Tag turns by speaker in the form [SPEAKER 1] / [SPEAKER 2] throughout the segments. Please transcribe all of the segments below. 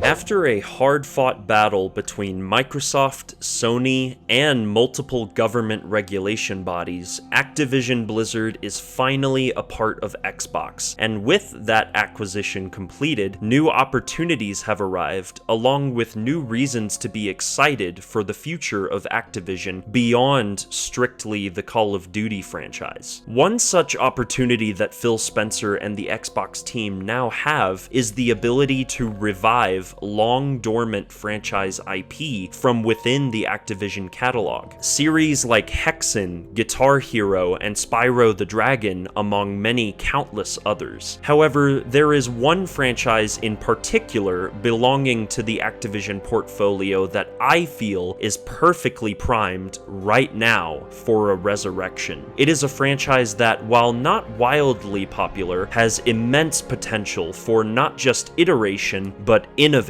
[SPEAKER 1] After a hard-fought battle between Microsoft, Sony, and multiple government regulation bodies, Activision Blizzard is finally a part of Xbox, and with that acquisition completed, new opportunities have arrived, along with new reasons to be excited for the future of Activision beyond strictly the Call of Duty franchise. One such opportunity that Phil Spencer and the Xbox team now have is the ability to revive long-dormant franchise IP from within the Activision catalog. Series like Hexen, Guitar Hero, and Spyro the Dragon, among many countless others. However, there is one franchise in particular belonging to the Activision portfolio that I feel is perfectly primed right now for a resurrection. It is a franchise that, while not wildly popular, has immense potential for not just iteration, but innovation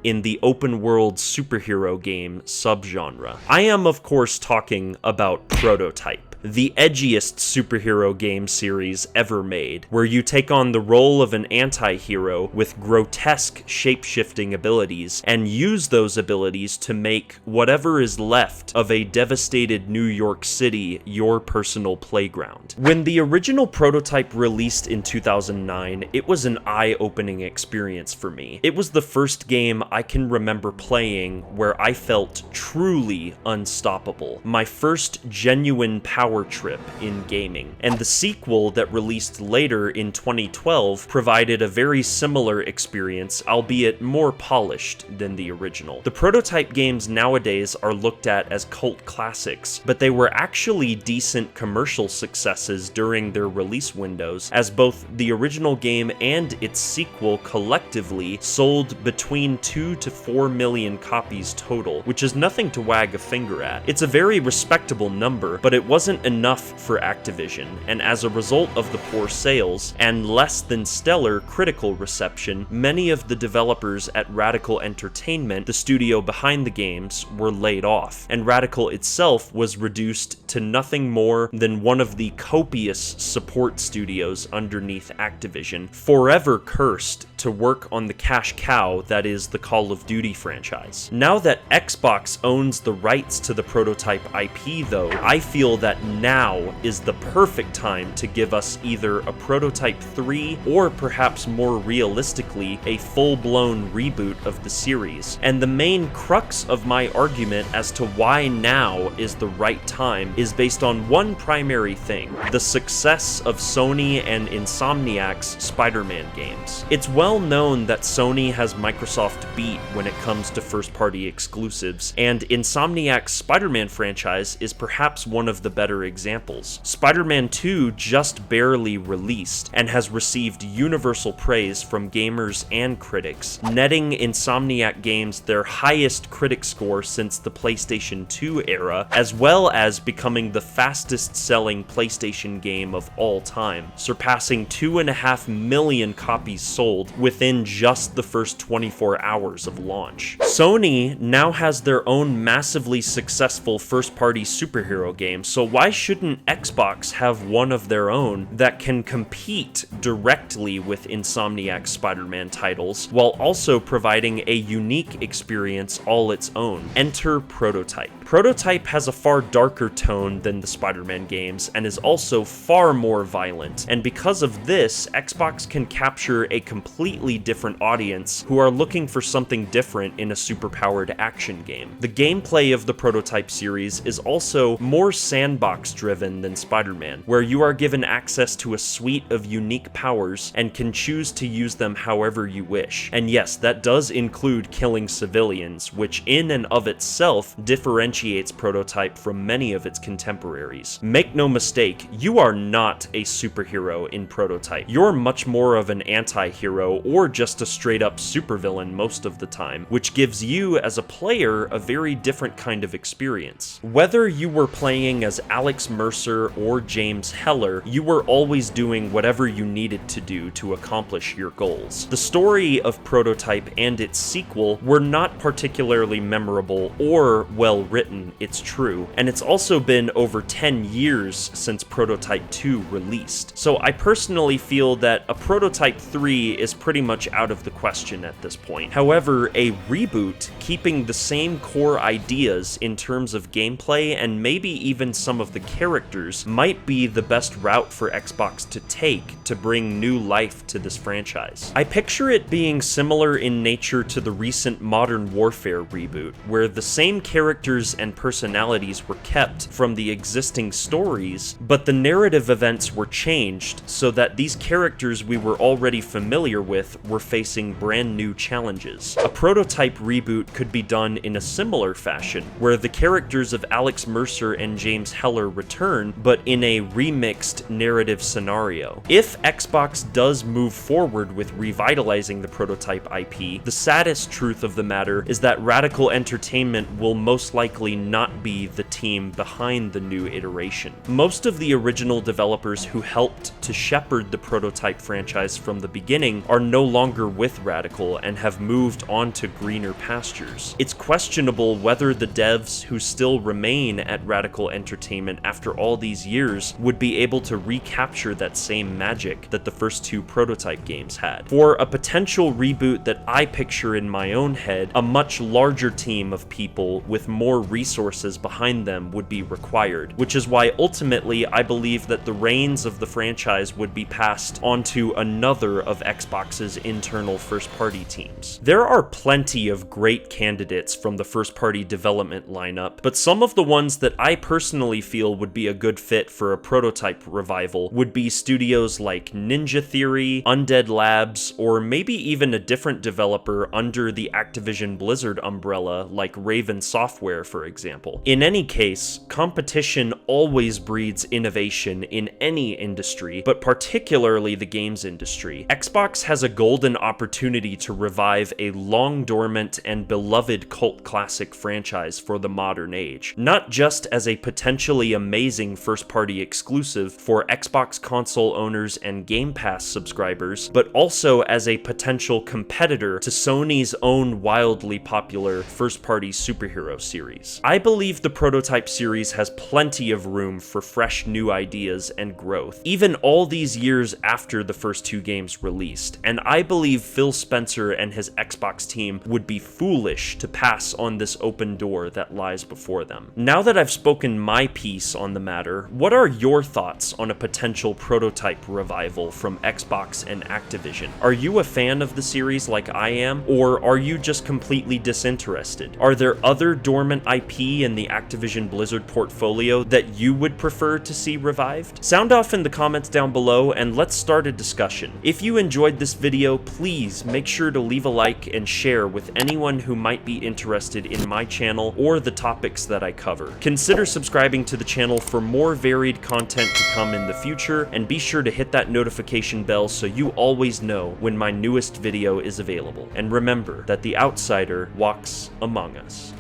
[SPEAKER 1] in the open-world superhero game subgenre. I am, of course, talking about Prototype, the edgiest superhero game series ever made, where you take on the role of an anti-hero with grotesque shape-shifting abilities and use those abilities to make whatever is left of a devastated New York City your personal playground. When the original Prototype released in 2009, it was an eye-opening experience for me. It was the first game I can remember playing where I felt truly unstoppable. My first genuine power trip in gaming. And the sequel that released later in 2012 provided a very similar experience, albeit more polished than the original. The Prototype games nowadays are looked at as cult classics, but they were actually decent commercial successes during their release windows, as both the original game and its sequel collectively sold between 2 to 4 million copies total, which is nothing to wag a finger at. It's a very respectable number, but it wasn't enough for Activision, and as a result of the poor sales and less than stellar critical reception, many of the developers at Radical Entertainment, the studio behind the games, were laid off, and Radical itself was reduced to nothing more than one of the copious support studios underneath Activision, forever cursed to work on the cash cow that is the Call of Duty franchise. Now that Xbox owns the rights to the Prototype IP though, I feel that now is the perfect time to give us either a Prototype 3 or perhaps more realistically a full-blown reboot of the series. And the main crux of my argument as to why now is the right time is based on one primary thing: the success of Sony and Insomniac's Spider-Man games. It's well known that Sony has Microsoft beat when it comes to first-party exclusives, and Insomniac's Spider-Man franchise is perhaps one of the better examples. Spider-Man 2 just barely released and has received universal praise from gamers and critics, netting Insomniac Games their highest critic score since the PlayStation 2 era, as well as becoming the fastest-selling PlayStation game of all time, surpassing 2.5 million copies sold within just the first 24 hours of launch. Sony now has their own massively successful first-party superhero game, so why shouldn't Xbox have one of their own that can compete directly with Insomniac's Spider-Man titles, while also providing a unique experience all its own? Enter Prototype. Prototype has a far darker tone than the Spider-Man games and is also far more violent, and because of this, Xbox can capture a completely different audience who are looking for something different in a superpowered action game. The gameplay of the Prototype series is also more sandbox-driven than Spider-Man, where you are given access to a suite of unique powers and can choose to use them however you wish. And yes, that does include killing civilians, which in and of itself differentiates Prototype from many of its contemporaries. Make no mistake, you are not a superhero in Prototype. You're much more of an anti-hero or just a straight-up supervillain most of the time, which gives you as a player a very different kind of experience. Whether you were playing as Alex Alex Mercer or James Heller, you were always doing whatever you needed to do to accomplish your goals. The story of Prototype and its sequel were not particularly memorable or well written, it's true, and it's also been over 10 years since Prototype 2 released. So I personally feel that a Prototype 3 is pretty much out of the question at this point. However, a reboot, keeping the same core ideas in terms of gameplay and maybe even some of the characters, might be the best route for Xbox to take to bring new life to this franchise. I picture it being similar in nature to the recent Modern Warfare reboot, where the same characters and personalities were kept from the existing stories, but the narrative events were changed so that these characters we were already familiar with were facing brand new challenges. A Prototype reboot could be done in a similar fashion, where the characters of Alex Mercer and James Heller return, but in a remixed narrative scenario. If Xbox does move forward with revitalizing the Prototype IP, the saddest truth of the matter is that Radical Entertainment will most likely not be the team behind the new iteration. Most of the original developers who helped to shepherd the Prototype franchise from the beginning are no longer with Radical and have moved on to greener pastures. It's questionable whether the devs who still remain at Radical Entertainment after all these years would be able to recapture that same magic that the first two Prototype games had. For a potential reboot that I picture in my own head, a much larger team of people with more resources behind them would be required, which is why ultimately I believe that the reins of the franchise would be passed onto another of Xbox's internal first-party teams. There are plenty of great candidates from the first-party development lineup, but some of the ones that I personally feel would be a good fit for a Prototype revival would be studios like Ninja Theory, Undead Labs, or maybe even a different developer under the Activision Blizzard umbrella like Raven Software, for example. In any case, competition always breeds innovation in any industry, but particularly the games industry. Xbox has a golden opportunity to revive a long-dormant and beloved cult classic franchise for the modern age, not just as a potentially amazing first-party exclusive for Xbox console owners and Game Pass subscribers, but also as a potential competitor to Sony's own wildly popular first-party superhero series. I believe the Prototype series has plenty of room for fresh new ideas and growth, even all these years after the first two games released, and I believe Phil Spencer and his Xbox team would be foolish to pass on this open door that lies before them. Now that I've spoken my piece on the matter, what are your thoughts on a potential Prototype revival from Xbox and Activision? Are you a fan of the series like I am, or are you just completely disinterested? Are there other dormant IP in the Activision Blizzard portfolio that you would prefer to see revived? Sound off in the comments down below and let's start a discussion. If you enjoyed this video, please make sure to leave a like and share with anyone who might be interested in my channel or the topics that I cover. Consider subscribing to the channel for more varied content to come in the future, and be sure to hit that notification bell so you always know when my newest video is available. And remember that the outsider walks among us.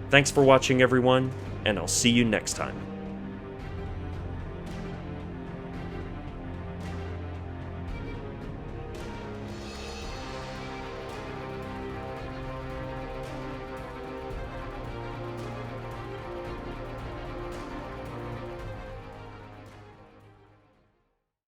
[SPEAKER 1] Thanks for watching, everyone, and I'll see you next time.